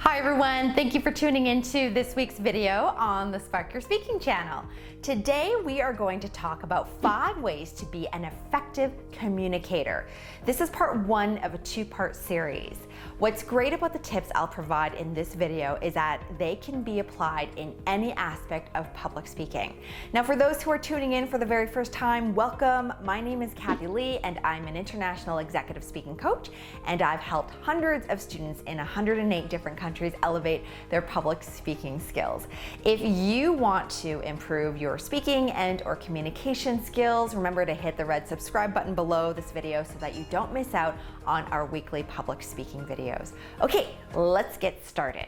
Hi everyone, thank you for tuning into this week's video on the Spark Your Speaking channel. Today we are going to talk about 5 ways to be an effective communicator. This is part 1 of a 2-part series. What's great about the tips I'll provide in this video is that they can be applied in any aspect of public speaking. Now for those who are tuning in for the very first time, welcome. My name is Kathy Lee and I'm an international executive speaking coach, and I've helped hundreds of students in 108 different countries elevate their public speaking skills. If you want to improve your speaking and or communication skills, remember to hit the red subscribe button below this video so that you don't miss out on our weekly public speaking videos. Okay, let's get started.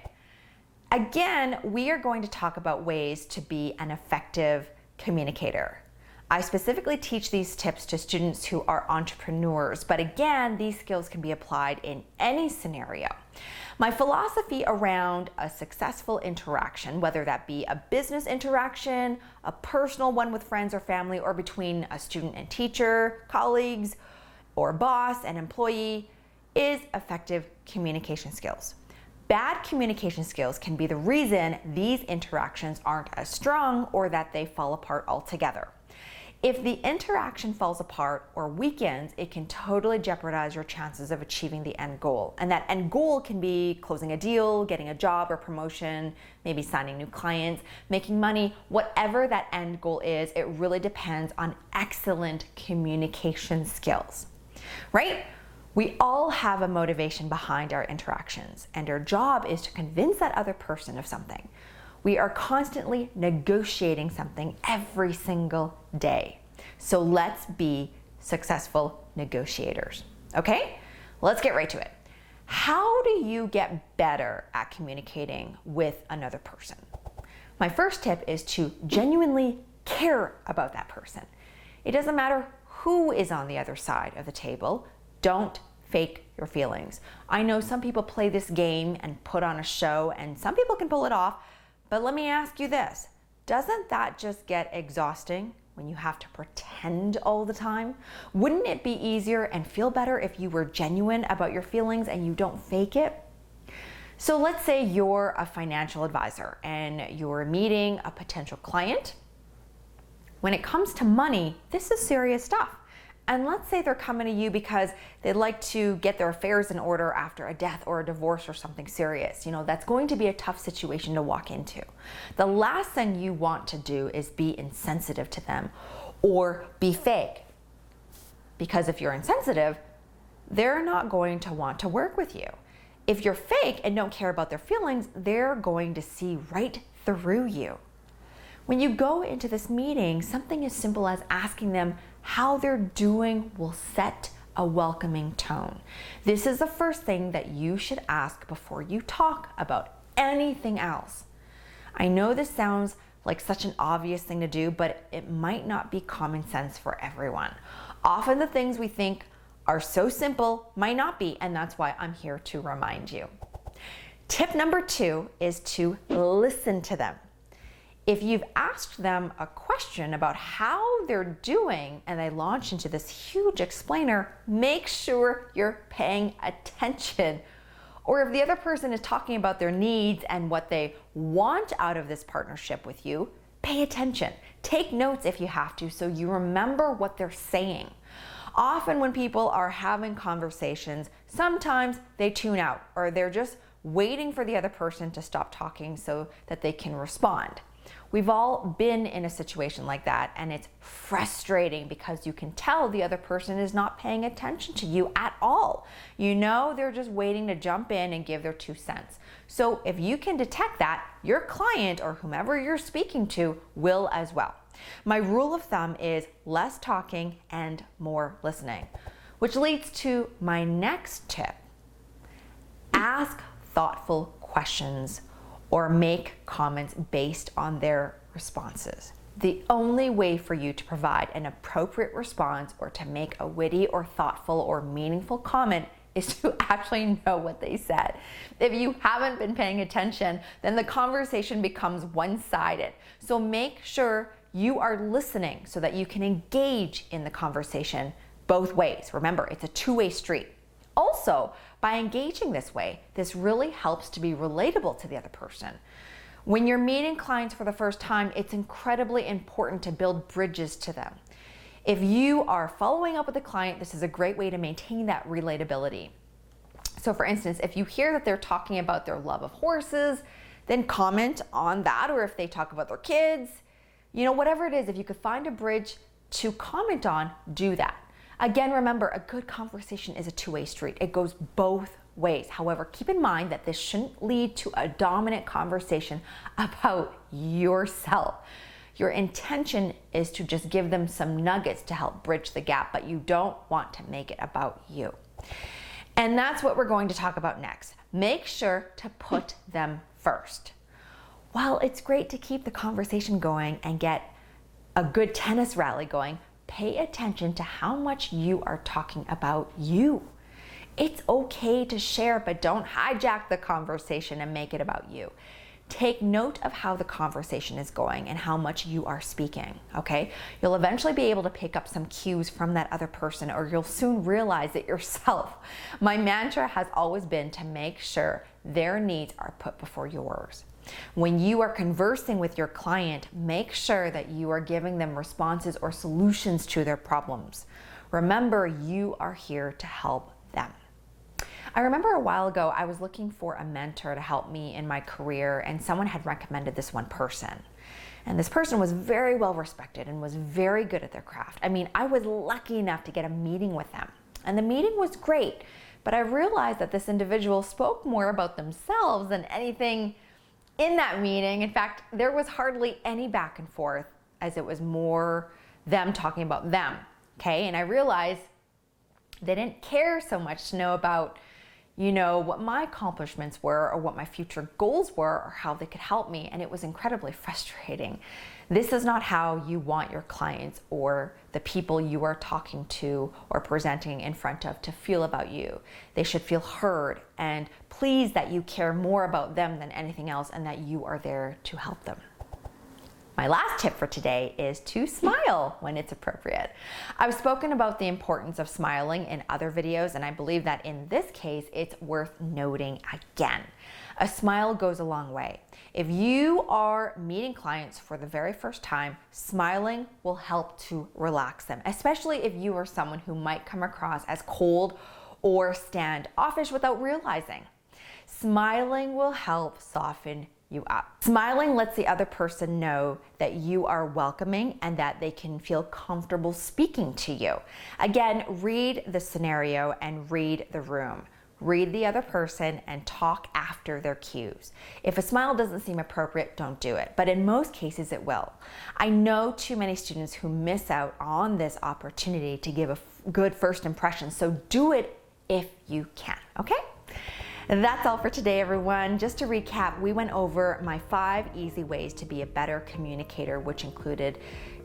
Again, we are going to talk about ways to be an effective communicator. I specifically teach these tips to students who are entrepreneurs, but again, these skills can be applied in any scenario. My philosophy around a successful interaction, whether that be a business interaction, a personal one with friends or family, or between a student and teacher, colleagues, or boss and employee, is effective communication skills. Bad communication skills can be the reason these interactions aren't as strong or that they fall apart altogether. If the interaction falls apart or weakens, it can totally jeopardize your chances of achieving the end goal. And that end goal can be closing a deal, getting a job or promotion, maybe signing new clients, making money. Whatever that end goal is, it really depends on excellent communication skills, right? We all have a motivation behind our interactions, and our job is to convince that other person of something. We are constantly negotiating something every single day. So let's be successful negotiators, okay? Let's get right to it. How do you get better at communicating with another person? My first tip is to genuinely care about that person. It doesn't matter who is on the other side of the table. Don't fake your feelings. I know some people play this game and put on a show, and some people can pull it off. But let me ask you this, doesn't that just get exhausting when you have to pretend all the time? Wouldn't it be easier and feel better if you were genuine about your feelings and you don't fake it? So let's say you're a financial advisor and you're meeting a potential client. When it comes to money, this is serious stuff. And let's say they're coming to you because they'd like to get their affairs in order after a death or a divorce or something serious. You know, that's going to be a tough situation to walk into. The last thing you want to do is be insensitive to them or be fake. Because if you're insensitive, they're not going to want to work with you. If you're fake and don't care about their feelings, they're going to see right through you. When you go into this meeting, something as simple as asking them how they're doing will set a welcoming tone. This is the first thing that you should ask before you talk about anything else. I know this sounds like such an obvious thing to do, but it might not be common sense for everyone. Often the things we think are so simple might not be, and that's why I'm here to remind you. Tip number 2 is to listen to them. If you've asked them a question about how they're doing and they launch into this huge explainer, make sure you're paying attention. Or if the other person is talking about their needs and what they want out of this partnership with you, pay attention. Take notes if you have to so you remember what they're saying. Often when people are having conversations, sometimes they tune out or they're just waiting for the other person to stop talking so that they can respond. We've all been in a situation like that, and it's frustrating because you can tell the other person is not paying attention to you at all. You know, they're just waiting to jump in and give their 2 cents. So if you can detect that, your client or whomever you're speaking to will as well. My rule of thumb is less talking and more listening, which leads to my next tip. Ask thoughtful questions or make comments based on their responses. The only way for you to provide an appropriate response or to make a witty or thoughtful or meaningful comment is to actually know what they said. If you haven't been paying attention, then the conversation becomes one-sided. So make sure you are listening so that you can engage in the conversation both ways. Remember, it's a two-way street. Also, by engaging this way, this really helps to be relatable to the other person. When you're meeting clients for the first time, it's incredibly important to build bridges to them. If you are following up with a client, this is a great way to maintain that relatability. So for instance, if you hear that they're talking about their love of horses, then comment on that, or if they talk about their kids, whatever it is, if you could find a bridge to comment on, do that. Again, remember, a good conversation is a two-way street. It goes both ways. However, keep in mind that this shouldn't lead to a dominant conversation about yourself. Your intention is to just give them some nuggets to help bridge the gap, but you don't want to make it about you. And that's what we're going to talk about next. Make sure to put them first. While it's great to keep the conversation going and get a good tennis rally going, pay attention to how much you are talking about you. It's okay to share, but don't hijack the conversation and make it about you. Take note of how the conversation is going and how much you are speaking, okay? You'll eventually be able to pick up some cues from that other person, or you'll soon realize it yourself. My mantra has always been to make sure their needs are put before yours. When you are conversing with your client, make sure that you are giving them responses or solutions to their problems. Remember, you are here to help them. I remember a while ago, I was looking for a mentor to help me in my career, and someone had recommended this one person. And this person was very well respected and was very good at their craft. I mean, I was lucky enough to get a meeting with them, and the meeting was great, but I realized that this individual spoke more about themselves than anything in that meeting. In fact, there was hardly any back and forth, as it was more them talking about them, okay? And I realized they didn't care so much to know about what my accomplishments were, or what my future goals were, or how they could help me, and it was incredibly frustrating. This is not how you want your clients or the people you are talking to or presenting in front of to feel about you. They should feel heard and pleased that you care more about them than anything else, and that you are there to help them. My last tip for today is to smile when it's appropriate. I've spoken about the importance of smiling in other videos, and I believe that in this case, it's worth noting again. A smile goes a long way. If you are meeting clients for the very first time, smiling will help to relax them, especially if you are someone who might come across as cold or standoffish without realizing. Smiling will help soften you up. Smiling lets the other person know that you are welcoming and that they can feel comfortable speaking to you. Again, read the scenario and read the room. Read the other person and talk after their cues. If a smile doesn't seem appropriate, don't do it, but in most cases it will. I know too many students who miss out on this opportunity to give a good first impression, so do it if you can, okay? That's all for today, everyone. Just to recap, we went over my 5 easy ways to be a better communicator, which included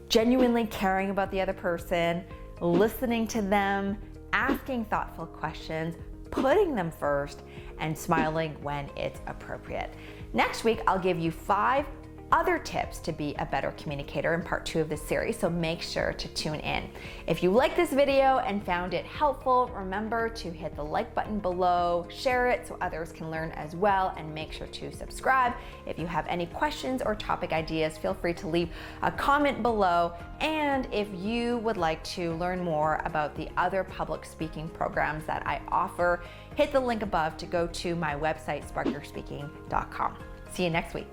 genuinely caring about the other person, listening to them, asking thoughtful questions, putting them first, and smiling when it's appropriate. Next week, I'll give you 5 other tips to be a better communicator in part 2 of this series, so make sure to tune in. If you liked this video and found it helpful, remember to hit the like button below, share it so others can learn as well, and make sure to subscribe. If you have any questions or topic ideas, feel free to leave a comment below. And if you would like to learn more about the other public speaking programs that I offer, hit the link above to go to my website, sparkyourspeaking.com. See you next week.